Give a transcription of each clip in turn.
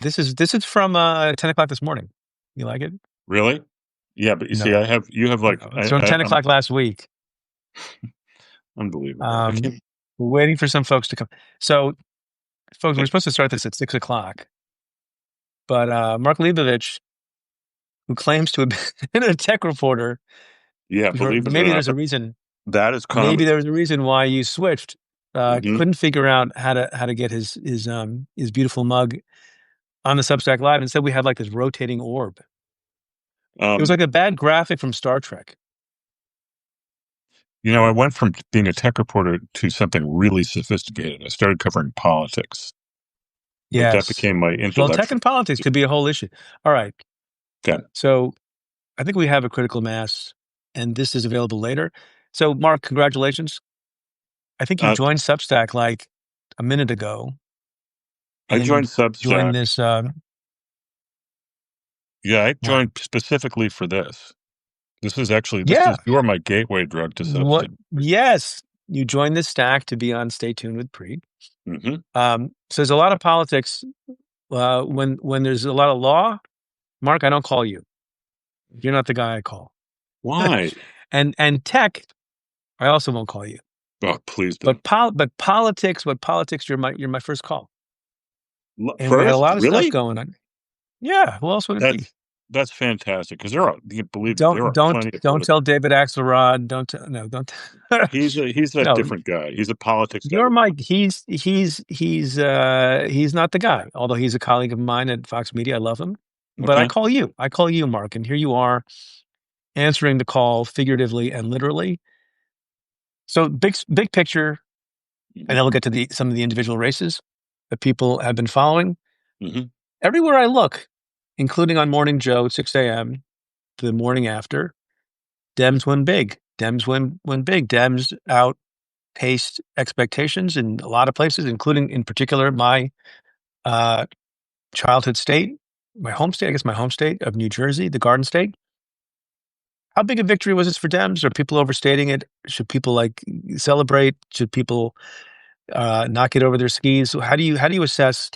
This is from 10 o'clock this morning. You like it? Really? Yeah, but you see, No, you have like, no. It's from 10 o'clock last week. unbelievable. I can't. We're waiting for some folks to come. So, folks, we're Okay. supposed to start this at 6 o'clock, but Mark Leibovich, who claims to have been a tech reporter, Yeah, believe it or maybe not, there's a reason. that is Maybe common. there was a reason why you switched. Hmm. Couldn't figure out how to get his beautiful mug on the Substack Live. Instead, we had like this rotating orb. It was Um, like a bad graphic from Star Trek. I went from being a tech reporter to something really sophisticated. I started covering politics. That Yes. became my Well, tech intellectual. and politics could be a whole issue. All right. Okay. So I think we have a critical mass, and this is available later. So, Mark, congratulations. I think you Uh, joined Substack like a minute ago I joined and joined Substack. this. Yeah, I What? joined specifically for this. This Yeah. is you are my gateway drug to What? Substack. Yes. You joined this stack to be on Stay Tuned with Preet. Hmm. So there's a lot of politics. When there's a lot of law, Mark, I don't call you. You're not the guy I call. Why? And tech, I also won't call you. Oh, please But don't. politics, you're my first call. And we had a First, lot of stuff really? going on. Yeah, who else would it be? That's that's fantastic because you believe there Don't are don't plenty of don't political. tell David Axelrod. Don't no don't. He's a No, different guy. He's a politics guy. you're my. He's not the guy. Although he's a colleague of mine at Fox Media, I love him. But I Okay. call you. I call you, Mark, and here you are answering the call figuratively and literally. So big picture, and then we'll get to some of the individual races that people have been following. Hmm. Everywhere I look, including on Morning Joe, 6 a.m., the morning after, Dems win big. Dems win big. Dems outpaced expectations in a lot of places, including, in particular, my uh, childhood state, my home state, I guess my home state of New Jersey, the Garden State. How big a victory was this for Dems? Are people overstating it? Should people like celebrate? Should people not get over their skis? How do you assess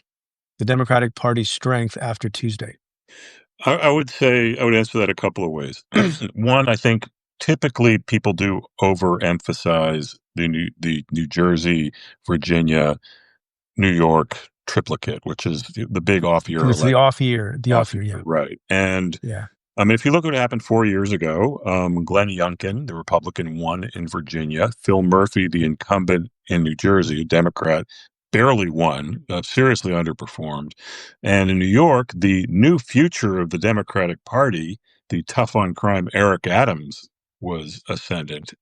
the Democratic Party's strength after Tuesday? I would say I would answer that a couple of ways. One, I think typically people do overemphasize the New Jersey, Virginia, New York triplicate, which is the big off year It's the election. off year, yeah, Right. And yeah, I mean, if you look at what happened 4 years ago, Glenn Youngkin, the Republican, won in Virginia. Phil Murphy, the incumbent in New Jersey, a Democrat, barely won, seriously underperformed. And in New York, the new future of the Democratic Party, the tough on crime Eric Adams, was ascendant.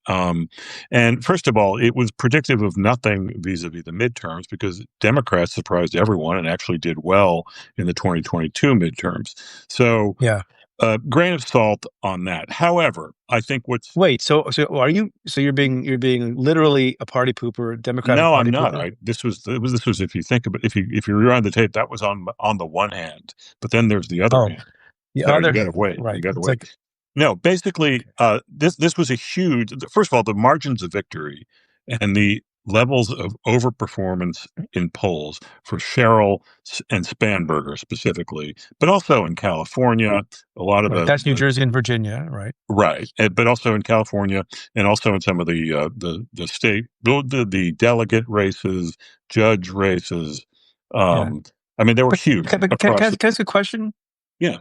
And first of all, it was predictive of nothing vis-a-vis the midterms because Democrats surprised everyone and actually did well in the 2022 midterms. So yeah. grain of salt on that. However, I think what's Wait, so are you? So you're being literally a party pooper, Democratic no, I'm Party not. pooper? This was if you think about if you rewind the tape, that was on the one hand, but then there's the other Oh, hand. the So you other got to wait. You right. got to It's wait. like No, basically, this was a huge. First of all, the margins of victory and the levels of overperformance in polls for Sherrill and Spanberger specifically, but also in California, a lot of right. the, That's New the Jersey and Virginia, right? right, but also in California and also in some of the state the delegate races, judge races. Yeah. Um, I mean, they were But huge can across the. I ask a question? Yeah,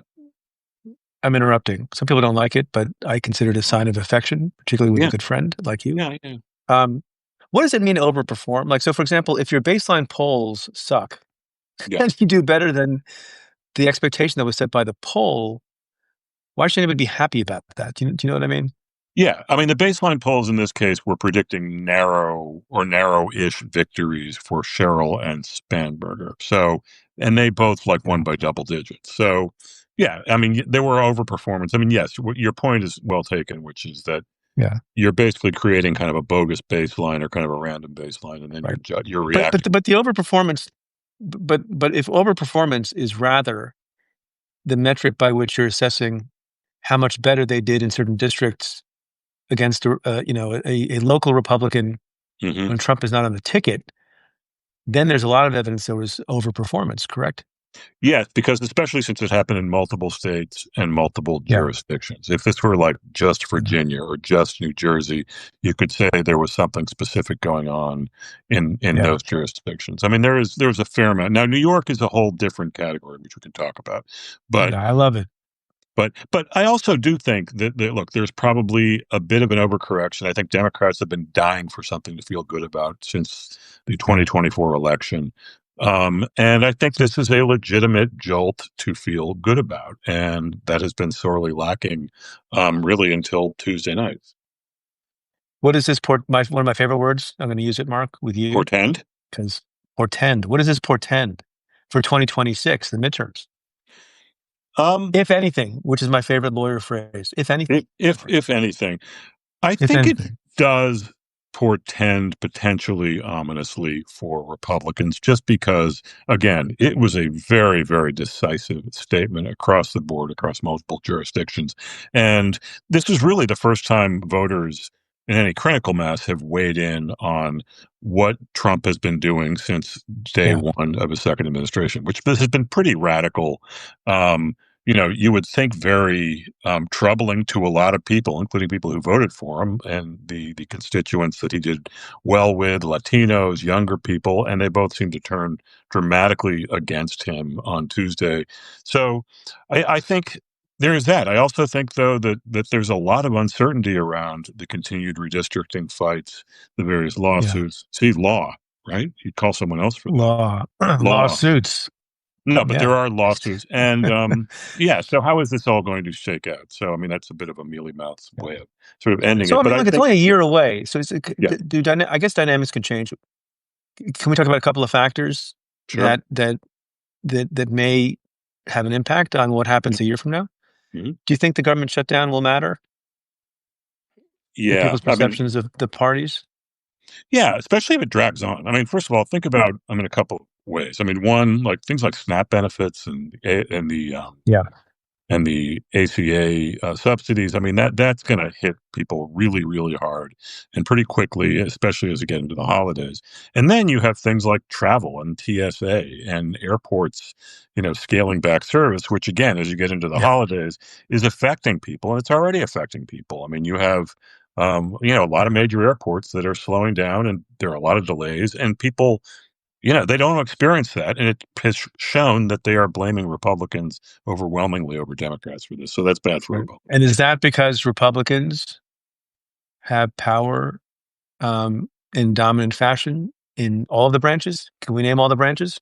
I'm interrupting. Some people don't like it, but I consider it a sign of affection, particularly with a yeah, good friend like you. yeah, yeah, Um, what does it mean to overperform? Like, so for example, if your baseline polls suck yeah. and you do better than the expectation that was set by the poll, why should anybody be happy about that? Do you know what I mean? Yeah, I mean, the baseline polls in this case were predicting narrow or narrow-ish victories for Sherrill and Spanberger. So, and they both like won Yeah. by double digits. So, yeah, I mean, there were overperformance. I mean, yes, your point is well taken, which is that Yeah. you're basically creating kind of a bogus baseline or kind of a random baseline, and then Right. you're But but reacting. but the overperformance, but if overperformance is rather the metric by which you're assessing how much better they did in certain districts against a local Republican Hmm. when Trump is not on the ticket, then there's a lot of evidence there was overperformance. Correct? Yes, because especially since it happened in multiple states and multiple Yeah. jurisdictions. If this were like just Yeah. Virginia or just New Jersey, you could say there was something specific going on in Yeah. those jurisdictions. I mean, there's a fair amount. Now, New York is a whole different category, which we can talk about. But Yeah, I love it. but I also do think that look, there's probably a bit of an overcorrection. I think Democrats have been dying for something to feel good about since the Yeah. 2024 election. And I think So this is a legitimate jolt to feel good about. And that has been sorely lacking, really until Tuesday night. what is this one of my favorite words? I'm going to use it, Mark, with you Portend? because portend. What does this portend for 2026, the midterms? Um, If anything, which is my favorite lawyer phrase. If anything, Mark. if anything, I If think it anything. does portend potentially ominously for Republicans, just because, again, it was a very, very decisive statement across the board, across multiple jurisdictions. And this is really the first time voters in any critical mass have weighed in on what Trump has been doing since day Yeah. one of his second administration, which has been pretty radical. Um, you would think very troubling to a lot of people, including people who voted for him and the constituents that he did well with, Latinos, younger people, and they both seemed to turn dramatically against him on Tuesday. So I think there is that. I also think, though, that there's a lot of uncertainty around the continued redistricting fights, the various Yeah. lawsuits. See, law, right? You'd call someone else for that. Law, Law. lawsuits. No, but there Yeah. are lawsuits, and yeah. So how is this all going to shake out? So I mean, that's a bit of a mealy mouth's Yeah. way of sort of ending So, it. I But mean, I look, it's think, only a yeah, year away. So, yeah, I guess dynamics can change. Can we talk about a couple of factors sure, that may have an impact on what happens a year from now? hmm, Do you think the government shutdown will matter in yeah. people's I mean, perceptions of the parties? yeah, especially if it drags on. I mean, first of all, think about, I mean, a couple ways. I mean, one, like things like SNAP benefits Yeah. and the ACA subsidies. I mean, that's going to hit people really, really hard and pretty quickly, especially as we get into the holidays. And then you have things like travel and TSA and airports, scaling back service, which again, as you get into the Yeah. holidays, is affecting people, and it's already affecting people. I mean, you have a lot of Yeah. major airports that are slowing down, and there are a lot of delays, and people, they don't experience that, and it has shown that they are blaming Republicans overwhelmingly over Democrats for this. So that's bad for Right. Republicans. And is that because Republicans have power in dominant fashion in all of the branches? Can we name all the branches?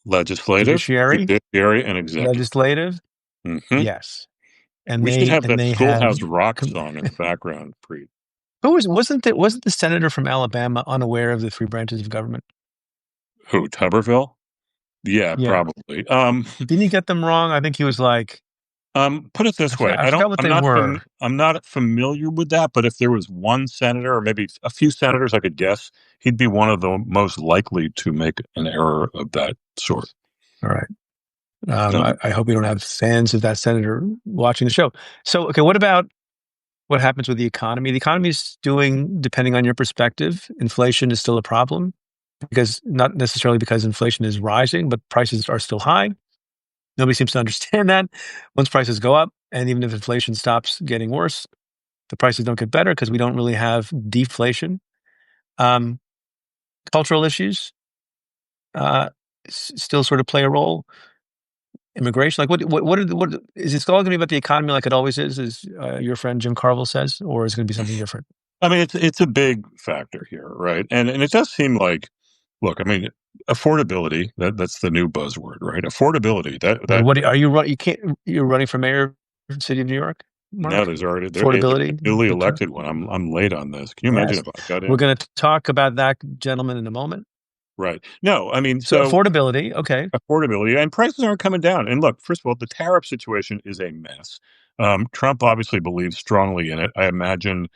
Legislative, Judiciary, judiciary, and executive. legislative. Hmm. Yes, and We should have and that they have. Schoolhouse Rock com- song in the background, Preet. wasn't the senator from Alabama unaware of the three branches of government? Who, Tuberville? Yeah, Yeah, probably. didn't he get them wrong? I think he was like, Put it this way: I forgot what they were. I'm not familiar with that, but if there was one senator or maybe a few senators, I could guess he'd be one of the most likely to make an error of that sort. All right. Um, I hope we don't have fans of that senator watching the show. So, okay, what about what happens with the economy? The economy is doing, depending on your perspective, inflation is still a problem because not necessarily because inflation is rising, but prices are still high. Nobody seems to understand that. Once prices go up, and even if inflation stops getting worse, the prices don't get better because we don't really have deflation. Um, Cultural issues uh, still sort of play a role. Immigration, like what is it all going to be about the economy like it always is? As your friend Jim Carville says, or is it going to be something different? I mean, it's a big factor here, right? And it does seem like, look, I mean, affordability, that's the new buzzword, right? Affordability, Okay, are you You can't. You're running for mayor of the city of New York, now Mark. there's a Affordability, newly the term. elected one. I'm late on this. Can you imagine Yes, if I got we're in? going to talk about that gentleman in a moment. Right. No, I mean, So so affordability, okay, affordability and prices aren't coming down. And look, first of all, the tariff situation is a mess. Trump obviously believes strongly in it. I imagine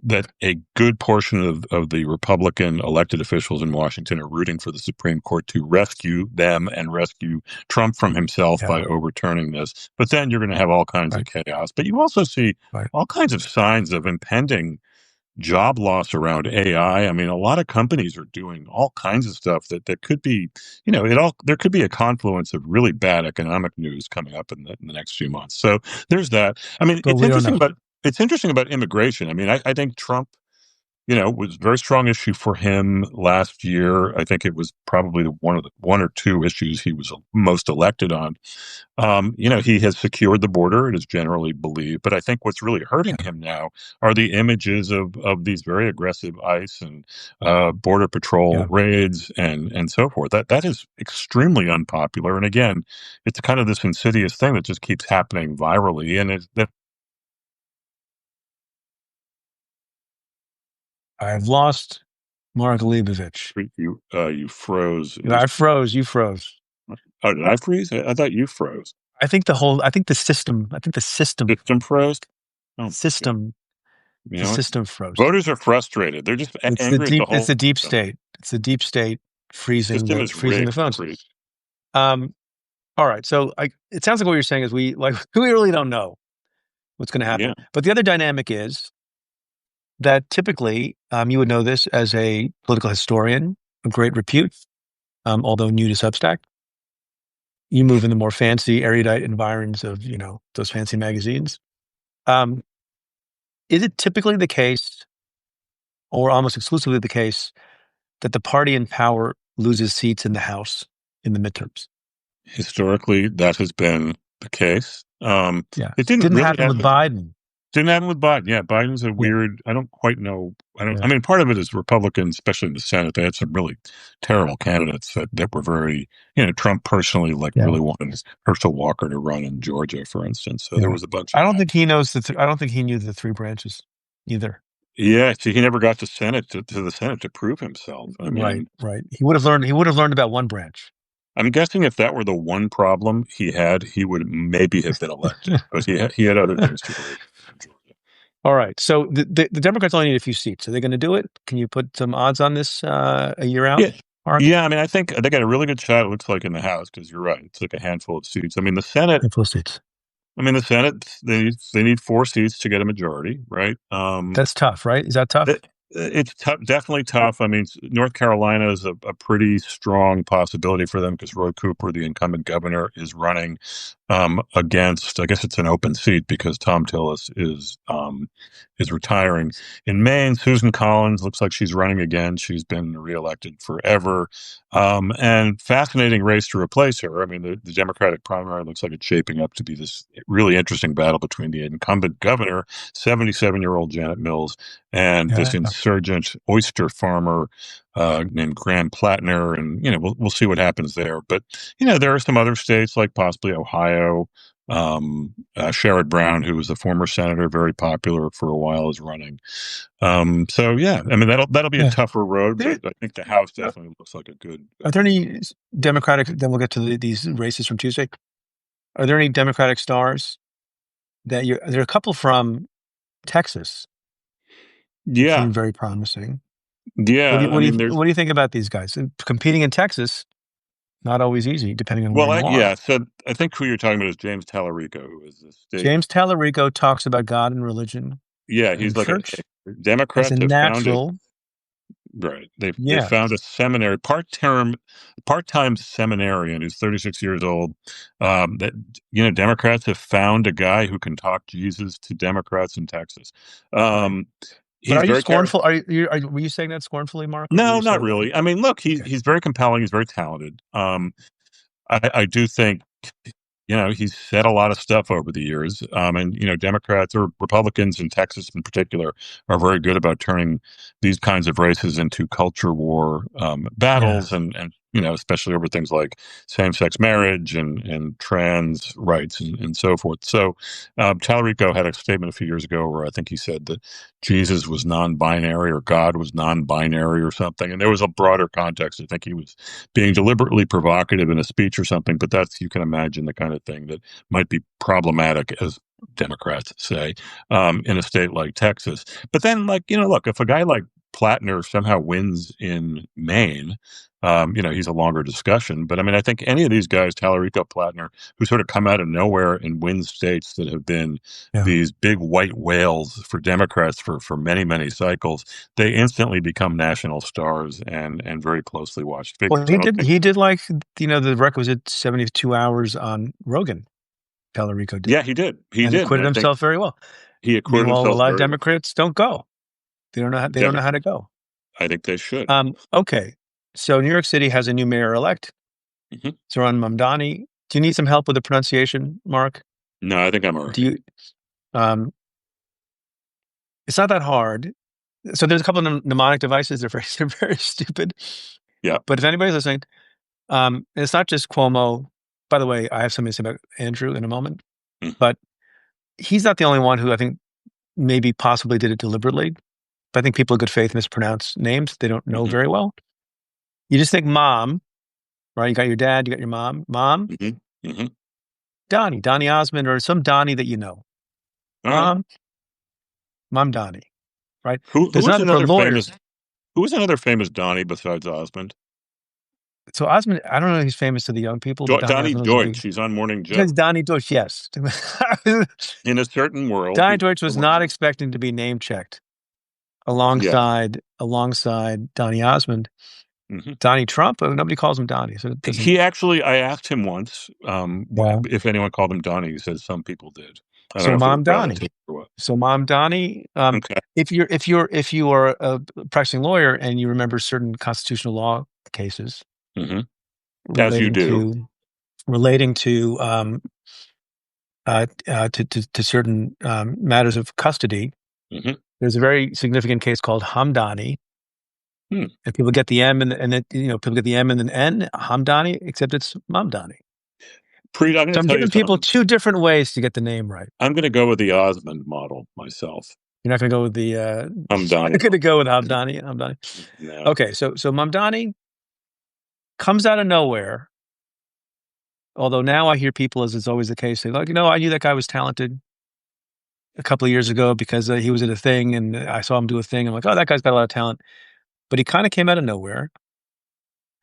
that a good portion of the Republican elected officials in Washington are rooting for the Supreme Court to rescue them and rescue Trump from himself yeah, by overturning this. But then you're going to have all kinds of right, chaos. But you also see right, all kinds of signs of impending job loss around AI. I mean, a lot of companies are doing all kinds of stuff that could be, there could be a confluence of really bad economic news coming up in the next few months. So there's that. I mean, but we don't know. it's interesting about immigration. I mean, I think Trump, was a very strong issue for him last year. I think it was probably one or two issues he was most elected on. He has secured the border, it is generally believed. But I think what's really hurting Yeah. him now are the images of these very aggressive ICE and border patrol Yeah. raids and so forth. That is extremely unpopular. And again, it's kind of this insidious thing that just keeps happening virally, and that I've lost Mark Leibovich. you froze. I froze. You froze. Oh, did I freeze? I thought you froze. I think the system. I think the system. System froze. Oh my God. System. You The know what? system froze. Voters are frustrated. They're just angry at the It's the whole deep system. state. It's the deep state System is freezing the rigged, phones. Preet. Um, all right. So it sounds like what you're saying is we really don't know what's going to Yeah. happen. But the other dynamic is that typically, you would know this as a political historian of great repute, although new to Substack. You move in the more fancy, erudite environs of those fancy magazines. Um, is it typically the case, or almost exclusively the case, that the party in power loses seats in the House in the midterms? Historically, that has been the case. Yeah, It didn't didn't really happen with happen. Biden. Didn't happen with Biden. Yeah, Biden's a Yeah, weird. I don't quite know. I yeah, mean, part of it is Republicans, especially in the Senate. They had some really terrible candidates that were very. Trump personally yeah, really wanted Herschel Walker to run in Georgia, for instance. So there yeah. was a bunch of I don't that. think he knows I don't think he knew the three branches either. Yeah, see, he never got to the Senate to prove himself. I Right, mean, right. He would have learned. He would have learned about one branch. I'm guessing if that were the one problem he had, he would maybe have been elected. But he had other things to worry about in Georgia. All right. So the Democrats only need a few seats. Are they going to do it? Can you put some odds on this a year out, Yeah, Mark? yeah. I mean, I think they got a really good shot. It looks like in the House because you're right. It's like a handful of seats. I mean, the Senate. Full seats. I mean, the Senate. They need 4 seats to get a majority, right? That's tough, right? Is that tough? It's tough, definitely tough. I mean, North Carolina is a pretty strong possibility for them because Roy Cooper, the incumbent governor, is running against. I guess it's an open seat because Tom Tillis is retiring. In Maine, Susan Collins looks like she's running again. She's been reelected forever, and fascinating race to replace her. I mean, the Democratic primary looks like it's shaping up to be this really interesting battle between the incumbent governor, 77-year-old Janet Mills, and this Yeah. insurgent oyster farmer named Graham Plattner, and we'll see what happens there. But there are some other states like possibly Ohio. Sherrod Brown, who was a former senator, very popular for a while, is running. So yeah, I mean that'll be a Yeah. tougher road, but There, I think the House definitely looks like a good. are there any Democratic? Then we'll get to these races from Tuesday. Are there any Democratic stars that you? There are a couple from Texas Yeah, seem very promising. yeah. I mean, there's What do you think about these guys? And competing in Texas, not always easy, depending on where well, you are. yeah. So I think who you're talking about is James Tallarico, who is the state. James Tallarico talks about God and religion Yeah, and he's like a church as a Democrats have found it. natural. Right. They Yeah, found a seminary part time seminarian who's 36 years old. That Democrats have found a guy who can talk Jesus to Democrats in Texas. right. Um, But he's are you very scornful? Were you saying that scornfully, Mark, or were no, you not saying really. I mean, look, okay? he's very compelling. He's very talented. I do think he's said a lot of stuff over the years. And, Democrats or Republicans in Texas in particular are very good about turning these kinds of races into culture war Yeah, battles and especially over things like same-sex marriage and trans rights and so forth. So Tallarico had a statement a few years ago where I think he said that Jesus was non-binary or God was non-binary or something. And there was a broader context. I think he was being deliberately provocative in a speech or something, but you can imagine the kind of thing that might be problematic, as Democrats say, in a state like Texas. But then, look, if a guy like Plattner somehow wins in Maine, he's a longer discussion. But I mean, I think any of these guys, Tallarico, Plattner, who sort of come out of nowhere and win states that have been Yeah. these big white whales for Democrats for many, many cycles, they instantly become national stars and very closely watched Well, figures. I don't think. he did like, the requisite 72 hours on Rogan, Tallarico did, Yeah, he did. He and did, and acquitted I think himself very well. he acquitted Meanwhile, a himself lot of very well. Democrats don't go. They don't know how Demo- to go. I think they should. Okay. So New York City has a new mayor-elect, Hmm. Zohran Mamdani. Do you need some help with the pronunciation, Mark? No, I think I'm all Do right. you? It's not that hard. So there's a couple of mnemonic devices. They're very stupid. Yeah. But if anybody's listening, it's not just Cuomo. By the way, I have something to say about Andrew in a moment. Mm. But he's not the only one who I think maybe possibly did it deliberately. But I think people of good faith mispronounce names they don't know Hmm. very well. You just think mom, right? You got your dad, you got your mom. Mom, Hmm. Hmm. Donnie Osmond, or some Donnie that you know. All right. Mom, Mom Donnie, right? Who There's was another for another famous? lawyers. Who was another famous Donnie besides Osmond? So Osmond, I don't know if he's famous to the young people, but Donnie Donnie Osmond was a Deutsch. big. He's on Morning Because Joe. Donnie Deutsch, yes. In a certain world, Donnie he's Deutsch was someone. not expecting to be name checked Yeah. alongside Donnie Osmond. Hmm. Donnie Trump, nobody calls him Donnie, so it doesn't. He actually, I asked him once Yeah. if anyone called him Donnie. He said some people did. I don't So know if it was Mom Donnie. relative or what. So Mom Donnie. Okay. If you are a practicing lawyer and you remember certain constitutional law cases Hmm. As you relating do. to relating to to certain matters of custody. Hmm. There's a very significant case called Hamdani, Hmm. and people get the M people get the M and an N, Hamdani, except it's Mamdani. Preet, I'm going So to I'm tell you giving people something. two different ways to get the name right. I'm going to go with the Osmond model myself. You're not going to go with the I'm you're Donnie going to model. go with Hamdani. No. Okay, so Mamdani comes out of nowhere. Although now I hear people, as is always the case, say, like, I knew that guy was talented a couple of years ago because he was at a thing and I saw him do a thing. I'm like, oh, that guy's got a lot of talent. But he kind of came out of nowhere.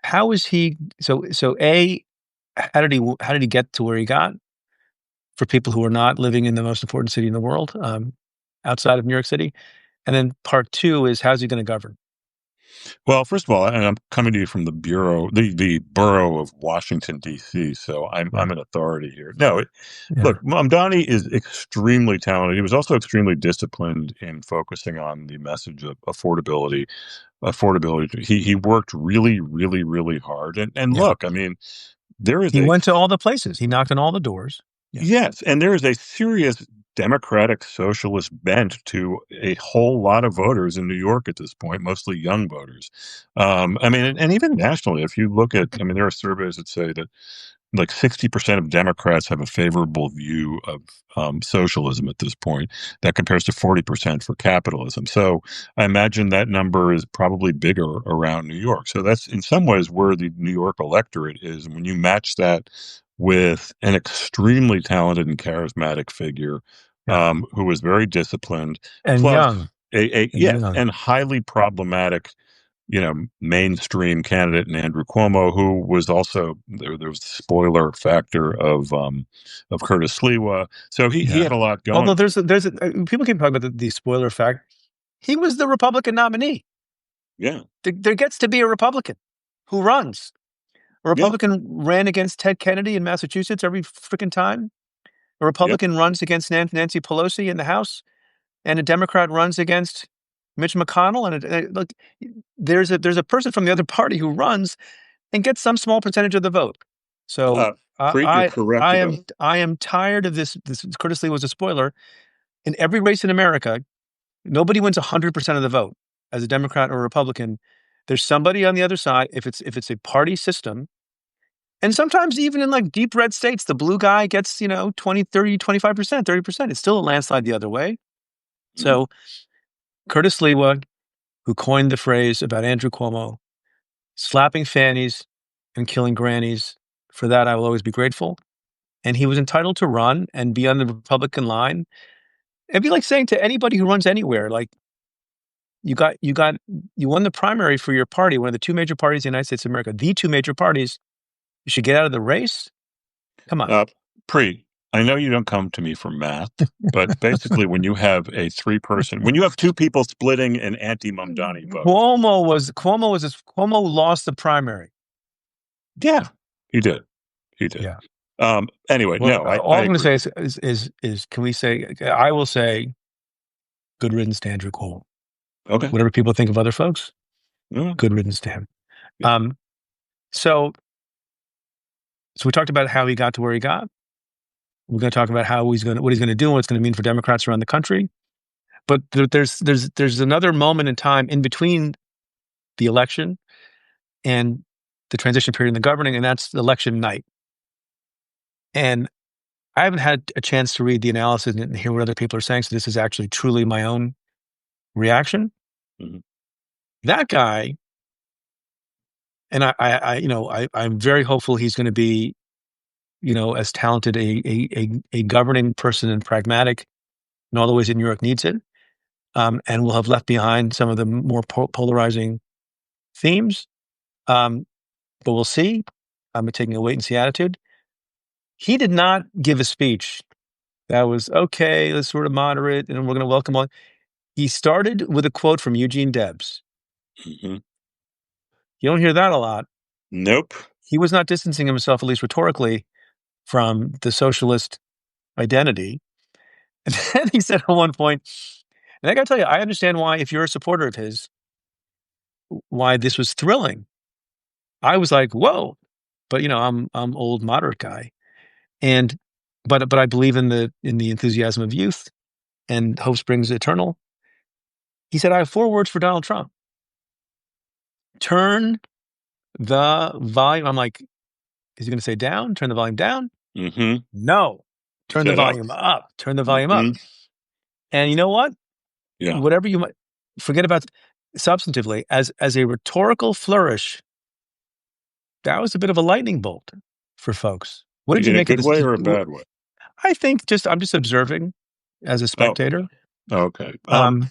How is he? So A, how did he get to where he got? For people who are not living in the most important city in the world, outside of New York City, and then part two is how's he going to govern? Well, first of all, and I'm coming to you from the borough of Washington D.C., so Yeah, I'm an authority here. No, yeah, look, Mamdani is extremely talented. He was also extremely disciplined in focusing on the message of affordability. Affordability. He worked really, really, really hard. And yeah. look, I mean, there is He a went to all the places. He knocked on all the doors. Yeah, yes, and there is a serious democratic socialist bent to a whole lot of voters in New York at this point, mostly young voters. I mean, and even nationally, if you look at, I mean, there are surveys that say that like 60% of Democrats have a favorable view of socialism at this point. That compares to 40% for capitalism. So I imagine that number is probably bigger around New York. So that's in some ways where the New York electorate is. When you match that with an extremely talented and charismatic figure yeah, who was very disciplined, and plus young, a and yes, young. and highly problematic mainstream candidate in Andrew Cuomo, who was also there was the spoiler factor of Curtis Sliwa. So he had Yeah. a lot Although going. people keep talking about the spoiler fact. He was the Republican nominee. Yeah, There gets to be a Republican who runs. A yeah, Republican ran against Ted Kennedy in Massachusetts every freaking time. A yeah. Republican runs against Nancy Pelosi in the House, and a Democrat runs against Mitch McConnell. And look, there's a person from the other party who runs and gets some small percentage of the vote. So Uh, Preet, you're correct about. I am tired of this. This Curtis Lee was a spoiler. In every race in America, nobody wins 100% of the vote as a Democrat or a Republican. There's somebody on the other side. If it's a party system, and sometimes even in like deep red states, the blue guy gets, 20, 30, 25%, 30%. It's still a landslide the other way. Mhm. So Curtis Lewa, who coined the phrase about Andrew Cuomo, slapping fannies and killing grannies, for that I will always be grateful. And he was entitled to run and be on the Republican line. It'd be like saying to anybody who runs anywhere, like, you won the primary for your party, one of the two major parties in the United States of America, the two major parties. You should get out of the race. Come on. Uh, Pre, I know you don't come to me for math, but basically, when you have a three-person, when you have two people splitting an anti-Mamdani vote, Cuomo lost the primary. yeah, he did. He did. Yeah. Anyway, Well, no, all I I'm going to agree. say is can we say I will say good riddance to Andrew Cuomo. Okay. Whatever people think of other folks, Yeah. good riddance to him. Yeah. Um, so so we talked about how he got to where he got. We're going to talk about what he's going to do and what it's going to mean for Democrats around the country. But there's another moment in time in between the election and the transition period in the governing, and that's election night. And I haven't had a chance to read the analysis and hear what other people are saying, so this is actually truly my own reaction. Mhm. That guy, and I'm very hopeful he's going to be, as talented a governing person and pragmatic in all the ways that New York needs it, and will have left behind some of the more polarizing themes. But we'll see. I'm taking a wait and see attitude. He did not give a speech that was okay. Let's sort of moderate, and we're going to welcome on. He started with a quote from Eugene Debs. Mhm. You don't hear that a lot. Nope. He was not distancing himself, at least rhetorically, from the socialist identity. And then he said at one point, and I got to tell you, I understand why, if you're a supporter of his, why this was thrilling. I was like, whoa, but I'm old moderate guy, and but I believe in the enthusiasm of youth, and hope springs eternal. He said, I have 4 words for Donald Trump: turn the volume. I'm like, is he going to say down? Turn the volume down? Hmm. No, He turn the said up. volume up. Turn the volume up. Hmm. And you know what? Yeah. Whatever you might forget about substantively, as a rhetorical flourish, that was a bit of a lightning bolt for folks. What did you In a make of good this? way or a bad way? I think I'm just observing as a Oh, spectator. okay. Um,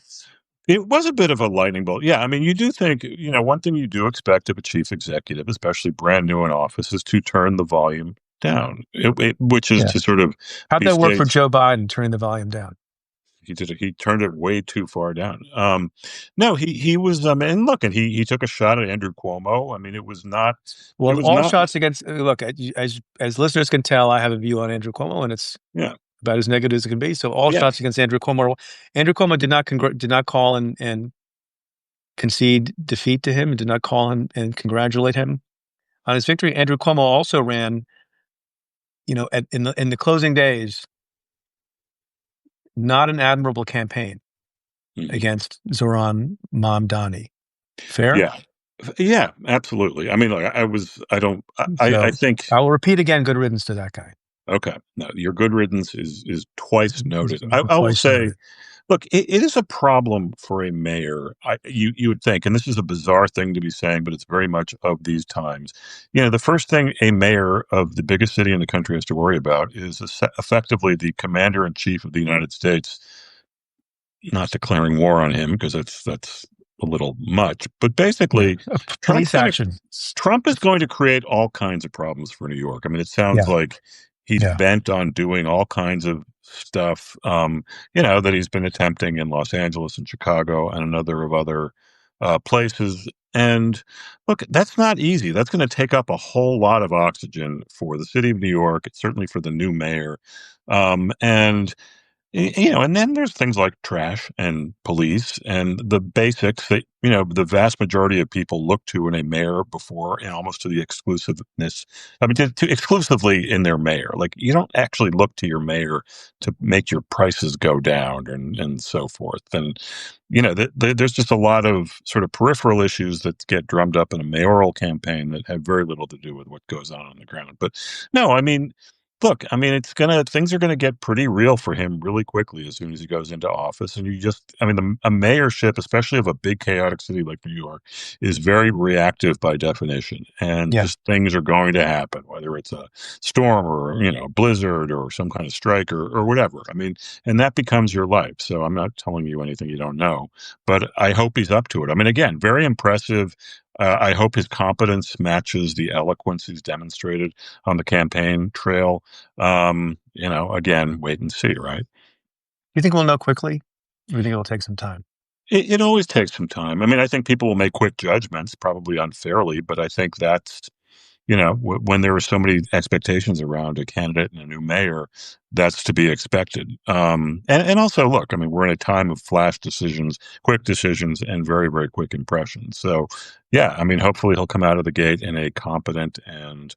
It was a bit of a lightning bolt. Yeah, I mean, you do think, one thing you do expect of a chief executive, especially brand new in office, is to turn the volume down, which is yeah. to sort of How'd be that work for states. Joe Biden turning the volume down? He turned it way too far down. No, he was, and look, and he took a shot at Andrew Cuomo. I mean, it Well, was all not, shots against look, as listeners can tell, I have a view on Andrew Cuomo, and it's yeah, about as negative as it can be. So all yeah, shots against Andrew Cuomo. Andrew Cuomo did not call and concede defeat to him, and did not call him and congratulate him on his victory. Andrew Cuomo also ran, in the closing days, not an admirable campaign mhm, against Zohran Mamdani. Fair. yeah, yeah, absolutely. I mean, look, I don't, I So think. I will repeat again. Good riddance to that guy. Okay. No, your good riddance is twice noted. I will Twice say, noted. look, it is a problem for a mayor. You would think, and this is a bizarre thing to be saying, but it's very much of these times. The first thing a mayor of the biggest city in the country has to worry about is effectively the commander in chief of the United States not declaring war on him, because that's a little much. But Yeah. basically, Trump's Police going to action. Trump is going to create all kinds of problems for New York. I mean, it sounds Yeah. like he's Yeah. bent on doing all kinds of stuff, that he's been attempting in Los Angeles and Chicago and another of other places. And look, that's not easy. That's going to take up a whole lot of oxygen for the city of New York, certainly for the new mayor. And and then there's things like trash and police and the basics that, the vast majority of people look to in a mayor before, and almost to the exclusiveness. I mean, to exclusively in their mayor. Like, you don't actually look to your mayor to make your prices go down and so forth. And, there's just a lot of sort of peripheral issues that get drummed up in a mayoral campaign that have very little to do with what goes on the ground. But no, I mean, look, I mean, things are gonna get pretty real for him really quickly as soon as he goes into office. And I mean, a mayorship, especially of a big chaotic city like New York, is very reactive by definition, and Yeah. just things are going to happen, whether it's a storm or blizzard or some kind of strike or whatever. I mean, and that becomes your life. So I'm not telling you anything you don't know, but I hope he's up to it. I mean, again, very impressive. I hope his competence matches the eloquence he's demonstrated on the campaign trail. Again, wait and see, right? You think we'll know quickly? Or you think it'll take some time? It always takes some time. I mean, I think people will make quick judgments, probably unfairly, but I think that's, when there are so many expectations around a candidate and a new mayor, that's to be expected. And also, look, I mean, we're in a time of flash decisions, quick decisions, and very, very quick impressions. So, yeah, I mean, hopefully he'll come out of the gate in a competent and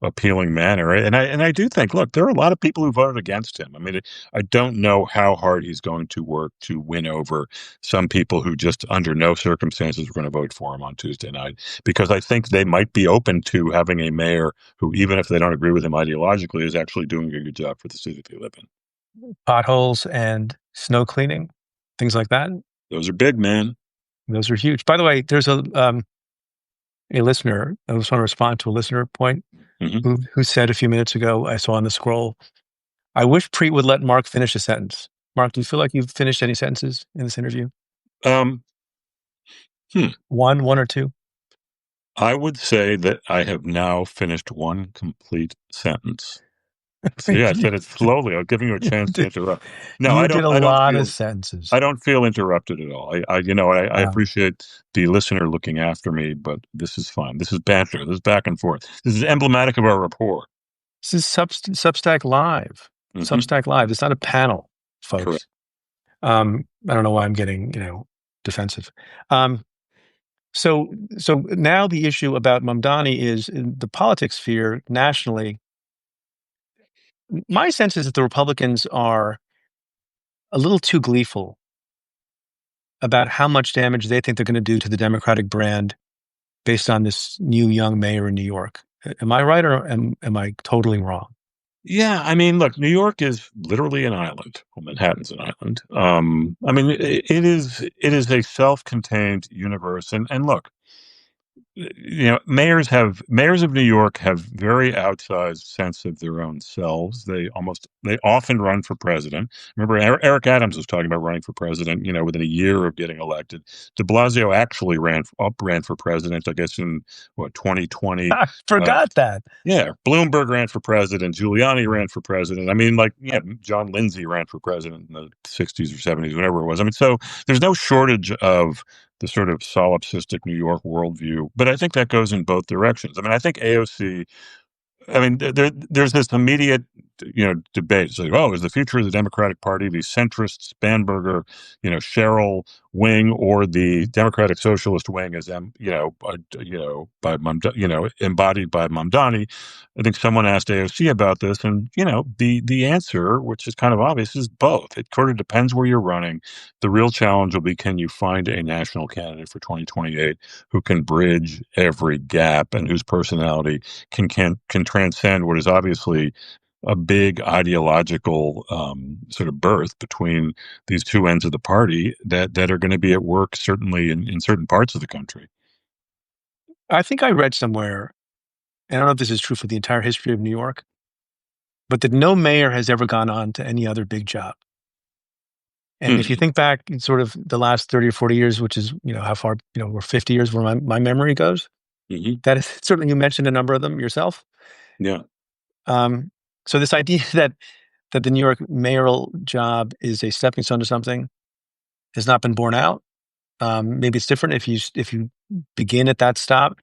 appealing manner. And I do think, look, there are a lot of people who voted against him. I mean, I don't know how hard he's going to work to win over some people who just under no circumstances were going to vote for him on Tuesday night, because I think they might be open to having a mayor who, even if they don't agree with him ideologically, is actually doing a good job for the city they live in. Potholes and snow cleaning, things like that. Those are big, man. Those are huge. By the way, there's a listener. I just want to respond to a listener point Hmm. who said a few minutes ago, I saw on the scroll, I wish Preet would let Mark finish a sentence. Mark, do you feel like you've finished any sentences in this interview? Um, hmm. One or two? I would say that I have now finished one complete sentence. See, I you, said it slowly. I'm giving you a you chance to did, interrupt. No, you I did don't. a I don't lot of feel. sentences. I don't feel interrupted at all. I Wow. appreciate the listener looking after me, but this is fine. This is banter. This is back and forth. This is emblematic of our rapport. This is Substack Live. Hmm. Substack Live. It's not a panel, Correct. folks. I don't know why I'm getting, defensive. Um, so now the issue about Mamdani is in the politics sphere nationally. My sense is that the Republicans are a little too gleeful about how much damage they think they're going to do to the Democratic brand based on this new young mayor in New York. Am I right, or am I totally wrong? Yeah, I mean, look, New York is literally an island. Well, Manhattan's an island. I mean, it is a self-contained universe, and look, mayors of New York have very outsized sense of their own selves. They often run for president. Remember, Eric Adams was talking about running for president, within a year of getting elected. De Blasio actually ran for president, I guess, in what, 2020. I Uh, forgot that. yeah, Bloomberg ran for president. Giuliani ran for president. I mean, like, yeah, John Lindsay ran for president in the 60s or 70s, whatever it was. I mean, so there's no shortage of the sort of solipsistic New York worldview, but I think that goes in both directions. I mean, I think AOC, I mean, there's this immediate, debate. It's like, oh, is the future of the Democratic Party the centrist Spanberger, Sherrill wing, or the Democratic Socialist wing, as embodied by Mamdani? I think someone asked AOC about this, and the answer, which is kind of obvious, is both. It sort of depends where you're running. The real challenge will be, can you find a national candidate for 2028 who can bridge every gap and whose personality can transcend what is obviously a big ideological sort of birth between these two ends of the party that are going to be at work certainly in certain parts of the country. I think I read somewhere, and I don't know if this is true for the entire history of New York, but that no mayor has ever gone on to any other big job. And if you Hmm. think back in sort of the last 30 or 40 years, which is, how far, we're 50 years where my memory goes, Hmm. that is certainly, you mentioned a number of them yourself. Yeah. Um, so this idea that the New York mayoral job is a stepping stone to something has not been borne out. Maybe it's different if you begin at that stop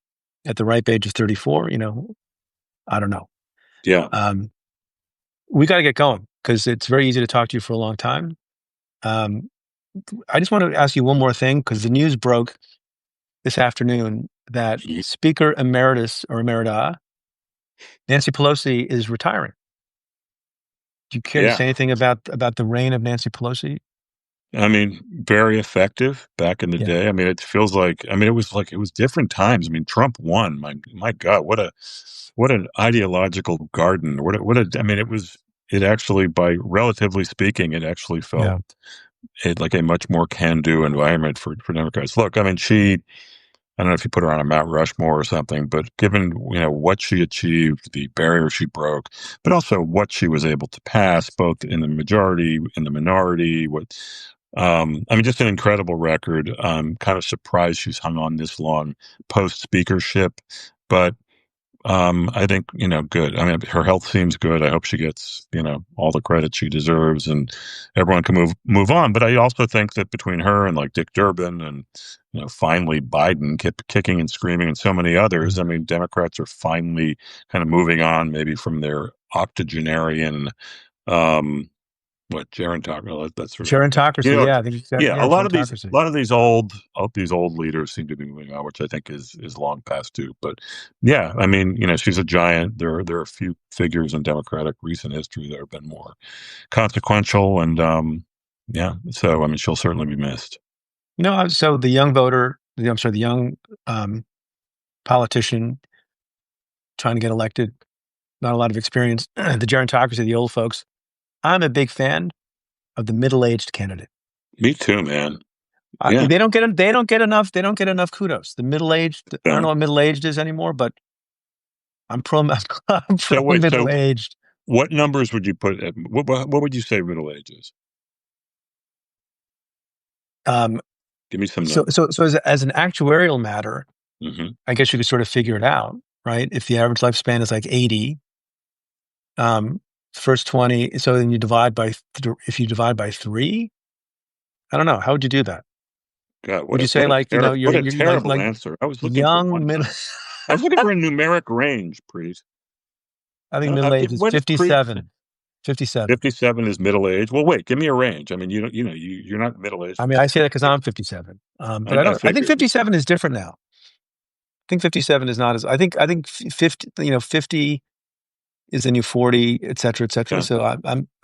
at the ripe age of 34. I don't know. Yeah. Um, we got to get going because it's very easy to talk to you for a long time. Um, I just want to ask you one more thing because the news broke this afternoon that Mhm. Speaker Emeritus or Emerita Nancy Pelosi is retiring. Do you care to Yeah. say anything about the reign of Nancy Pelosi? I mean, very effective back in the Yeah, day. I mean, it feels like, I mean, it was different times. I mean, Trump won. My God, what an ideological garden. I mean, it actually, by relatively speaking, it actually felt yeah. like a much more can-do environment for Democrats. Look, I mean, I don't know if you put her on a Mount Rushmore or something, but given, what she achieved, the barrier she broke, but also what she was able to pass, both in the majority, in the minority, I mean, just an incredible record. I'm kind of surprised she's hung on this long post speakership, but I think, good. I mean, her health seems good. I hope she gets, all the credit she deserves, and everyone can move on. But I also think that between her and like Dick Durbin and, finally Biden kept kicking and screaming and so many others, I mean, Democrats are finally kind of moving on maybe from their octogenarian, um, what gerontocracy, that sort of thing. You Gerontocracy. know, Yeah, I think exactly. yeah, Yeah, a gerontocracy. lot of these old leaders seem to be moving on, which I think is long past due. But yeah, I mean, she's a giant. There are a few figures in Democratic recent history that have been more consequential, and yeah. So I mean, she'll certainly be missed. So the young voter, I'm sorry, the young um, politician trying to get elected, not a lot of experience. The gerontocracy, the old folks. I'm a big fan of the middle-aged candidate. Me too, man. Yeah, They don't get enough kudos. The middle-aged. I don't know don't. what middle-aged is anymore, but I'm pro. I'm So pro wait, so middle-aged. what numbers would you put at what would you say middle age is? Um, Give me some so numbers. so so as an actuarial matter, Hmm. I guess you could sort of figure it out, right? If the average lifespan is like 80, um, first 20, so then you divide by if you divide by three, I don't know. How would you do that? God, Would you say like, what a you're terrible like answer. I was looking for young one. middle? I was looking for a numeric range, Preet. I think middle age is What is Preet? 57. 57. 57 is middle age. Well, wait, give me a range. I mean, you don't, you're not middle aged I at mean, I this say that point. because I'm 57. But I I think figured. 57 is different now. I think 57 is not as, I think 50, 50 is the new 40, et cetera, et cetera. Yeah. So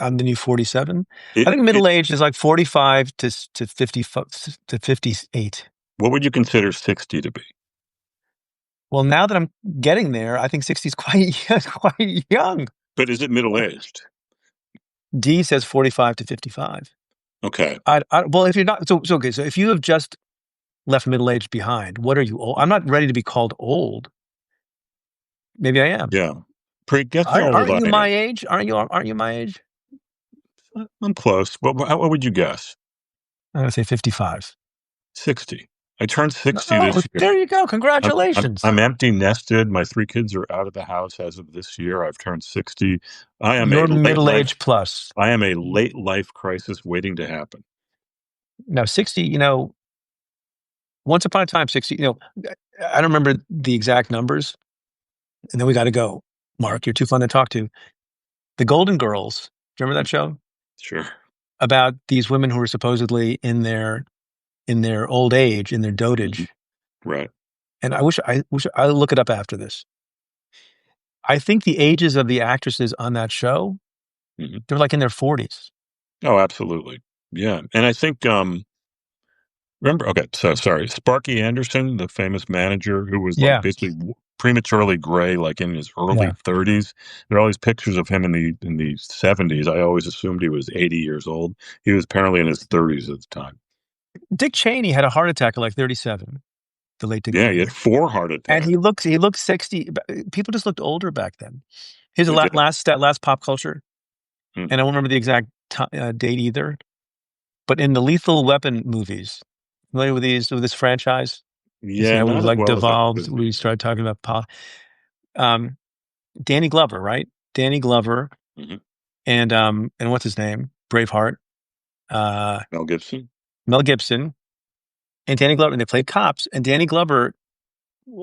I'm the new 47. I think It, middle age is like 45 to 50 to 58. what would you consider 60 to be? Well, now that I'm getting there, I think 60 is quite quite young. But is it middle aged? D says 45 to 55. Okay. Well, if you're not, okay. So if you have just left middle age behind, what are you old? I'm not ready to be called old. Maybe I am. Yeah. Preet, guess how old Aren't I you my am. age? Aren't you my age? I'm close. What would you guess? I'm gonna say 55. 60. I turned 60 Oh, this year. there you go. Congratulations. I'm empty nested. My three kids are out of the house as of this year. I've turned 60. I am a You're late middle life age plus. I am a late life crisis waiting to happen. Now 60, once upon a time, 60, I don't remember the exact numbers. And then we got to go. Mm, Mark, you're too fun to talk to. The Golden Girls. Remember that show? sure. About these women who were supposedly in their old age, in their Hmm. dotage. Right. And I wish I look it up after this. I think the ages of the actresses on that show, Hmm. they're like in their 40s. Oh, absolutely. Yeah. And I think, remember, okay, so sorry, Sparky Anderson, the famous manager who was like Yeah. basically prematurely gray, like in his early Yeah. 30s. There are all these pictures of him in the 70s. I always assumed he was 80 years old. He was apparently in his 30s at the time. Dick Cheney had a heart attack at like 37, the late Dick Yeah, he Cheney. had four heart And attacks. he looks 60. People just looked older back then. Here's the They did. last pop culture, Mm. and I don't remember the exact date either. But in the Lethal Weapon movies, familiar with this franchise? You see Yeah, how we've not as like well as I devolved. could We be. started talking about um, Danny Glover, right? Danny Glover Hmm. and what's his name? Braveheart, uh, Mel Gibson. Mel Gibson, and Danny Glover. And they played cops. And Danny Glover,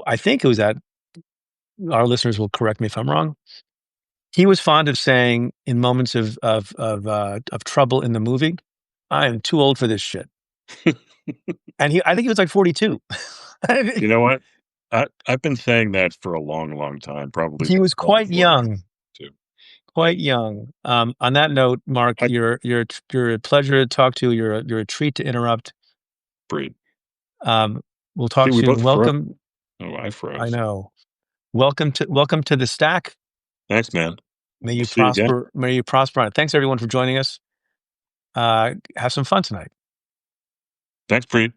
I think it was that our listeners will correct me if I'm wrong. He was fond of saying in moments of trouble in the movie, "I am too old for this shit." And I think he was like 42. You know what? I've been saying that for a long, long time, probably He was well quite before I was young. too. quite young. On that note, Mark, Hi, you're a pleasure to talk to. You're a treat to interrupt. Preet. Um, we'll See, talk we soon. both froze. Welcome. Oh, I I froze. know. Welcome to the stack. Thanks, man. May We'll you see you again. prosper. May you prosper on it. Thanks everyone for joining us. Have some fun tonight. Thanks, Preet.